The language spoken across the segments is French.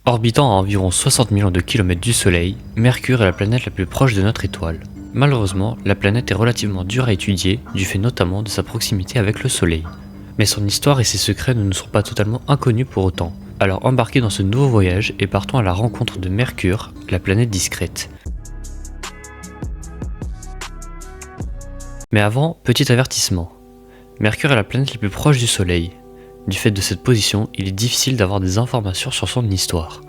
Orbitant à environ 60 millions de kilomètres du Soleil, Mercure est la planète la plus proche de notre étoile. Malheureusement, la planète est relativement dure à étudier, du fait notamment de sa proximité avec le Soleil. Mais son histoire et ses secrets ne nous sont pas totalement inconnus pour autant. Alors embarquez dans ce nouveau voyage et partons à la rencontre de Mercure, la planète discrète. Mais avant, petit avertissement. Mercure est la planète la plus proche du Soleil. Du fait de cette position, il est difficile d'avoir des informations sur son histoire.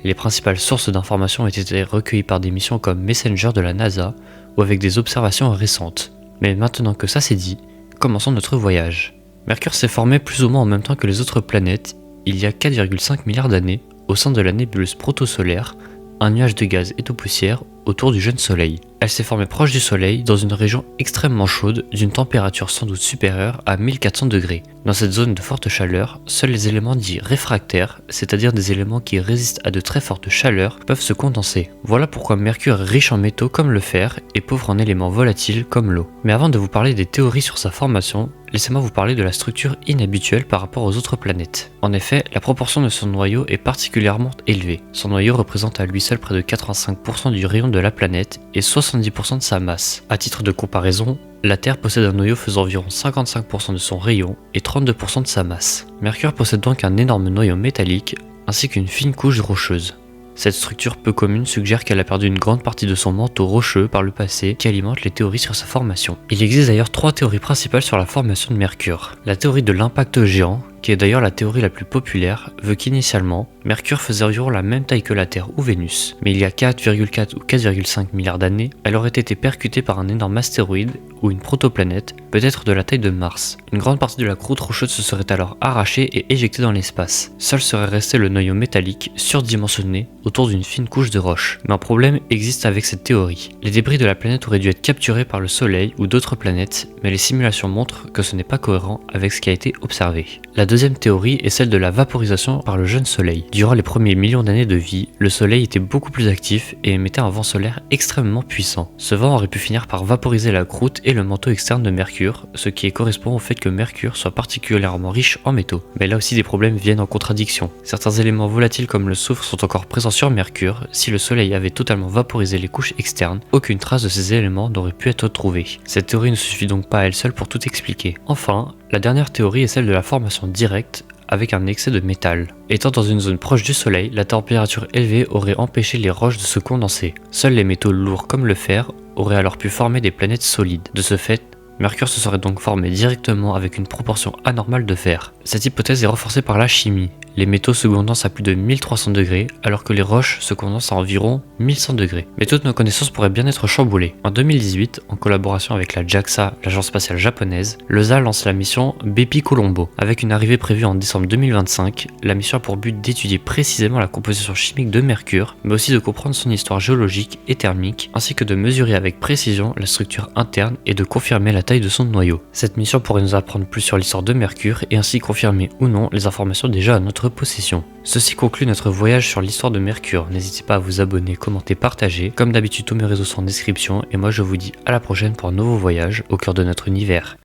Les principales sources d'informations ont été recueillies par des missions comme Messenger de la NASA ou avec des observations récentes. Mais maintenant que ça c'est dit, commençons notre voyage. Mercure s'est formé plus ou moins en même temps que les autres planètes, il y a 4,5 milliards d'années, au sein de la nébuleuse protosolaire, un nuage de gaz et de poussière autour du jeune Soleil. Elle s'est formée proche du Soleil dans une région extrêmement chaude d'une température sans doute supérieure à 1400 degrés. Dans cette zone de forte chaleur, seuls les éléments dits réfractaires, c'est-à-dire des éléments qui résistent à de très fortes chaleurs, peuvent se condenser. Voilà pourquoi Mercure est riche en métaux comme le fer et pauvre en éléments volatiles comme l'eau. Mais avant de vous parler des théories sur sa formation, laissez-moi vous parler de la structure inhabituelle par rapport aux autres planètes. En effet, la proportion de son noyau est particulièrement élevée. Son noyau représente à lui seul près de 85% du rayon de la planète et 70% de sa masse. À titre de comparaison, la Terre possède un noyau faisant environ 55% de son rayon et 32% de sa masse. Mercure possède donc un énorme noyau métallique ainsi qu'une fine couche rocheuse. Cette structure peu commune suggère qu'elle a perdu une grande partie de son manteau rocheux par le passé qui alimente les théories sur sa formation. Il existe d'ailleurs 3 théories principales sur la formation de Mercure. La théorie de l'impact géant, qui est d'ailleurs la théorie la plus populaire, veut qu'initialement, Mercure faisait environ la même taille que la Terre ou Vénus. Mais il y a 4,4 ou 4,5 milliards d'années, elle aurait été percutée par un énorme astéroïde ou une protoplanète, peut-être de la taille de Mars. Une grande partie de la croûte rocheuse se serait alors arrachée et éjectée dans l'espace. Seul serait resté le noyau métallique surdimensionné autour d'une fine couche de roche. Mais un problème existe avec cette théorie. Les débris de la planète auraient dû être capturés par le Soleil ou d'autres planètes, mais les simulations montrent que ce n'est pas cohérent avec ce qui a été observé. La deuxième théorie est celle de la vaporisation par le jeune Soleil. Durant les premiers millions d'années de vie, le Soleil était beaucoup plus actif et émettait un vent solaire extrêmement puissant. Ce vent aurait pu finir par vaporiser la croûte et le manteau externe de Mercure, ce qui correspond au fait que Mercure soit particulièrement riche en métaux. Mais là aussi des problèmes viennent en contradiction. Certains éléments volatiles comme le soufre sont encore présents sur Mercure. Si le Soleil avait totalement vaporisé les couches externes, aucune trace de ces éléments n'aurait pu être trouvée. Cette théorie ne suffit donc pas à elle seule pour tout expliquer. Enfin, la dernière théorie est celle de la formation directe avec un excès de métal. Étant dans une zone proche du Soleil, la température élevée aurait empêché les roches de se condenser. Seuls les métaux lourds comme le fer auraient alors pu former des planètes solides. De ce fait, Mercure se serait donc formé directement avec une proportion anormale de fer. Cette hypothèse est renforcée par la chimie. Les métaux se condensent à plus de 1300 degrés, alors que les roches se condensent à environ 1100 degrés. Mais toutes nos connaissances pourraient bien être chamboulées. En 2018, en collaboration avec la JAXA, l'agence spatiale japonaise, l'ESA lance la mission Bepi Colombo. Avec une arrivée prévue en décembre 2025, la mission a pour but d'étudier précisément la composition chimique de Mercure, mais aussi de comprendre son histoire géologique et thermique, ainsi que de mesurer avec précision la structure interne et de confirmer la taille de son noyau. Cette mission pourrait nous apprendre plus sur l'histoire de Mercure et ainsi confirmer ou non les informations déjà à notre possession. Ceci conclut notre voyage sur l'histoire de Mercure. N'hésitez pas à vous abonner, commenter, partager. Comme d'habitude, tous mes réseaux sont en description et moi je vous dis à la prochaine pour un nouveau voyage au cœur de notre univers.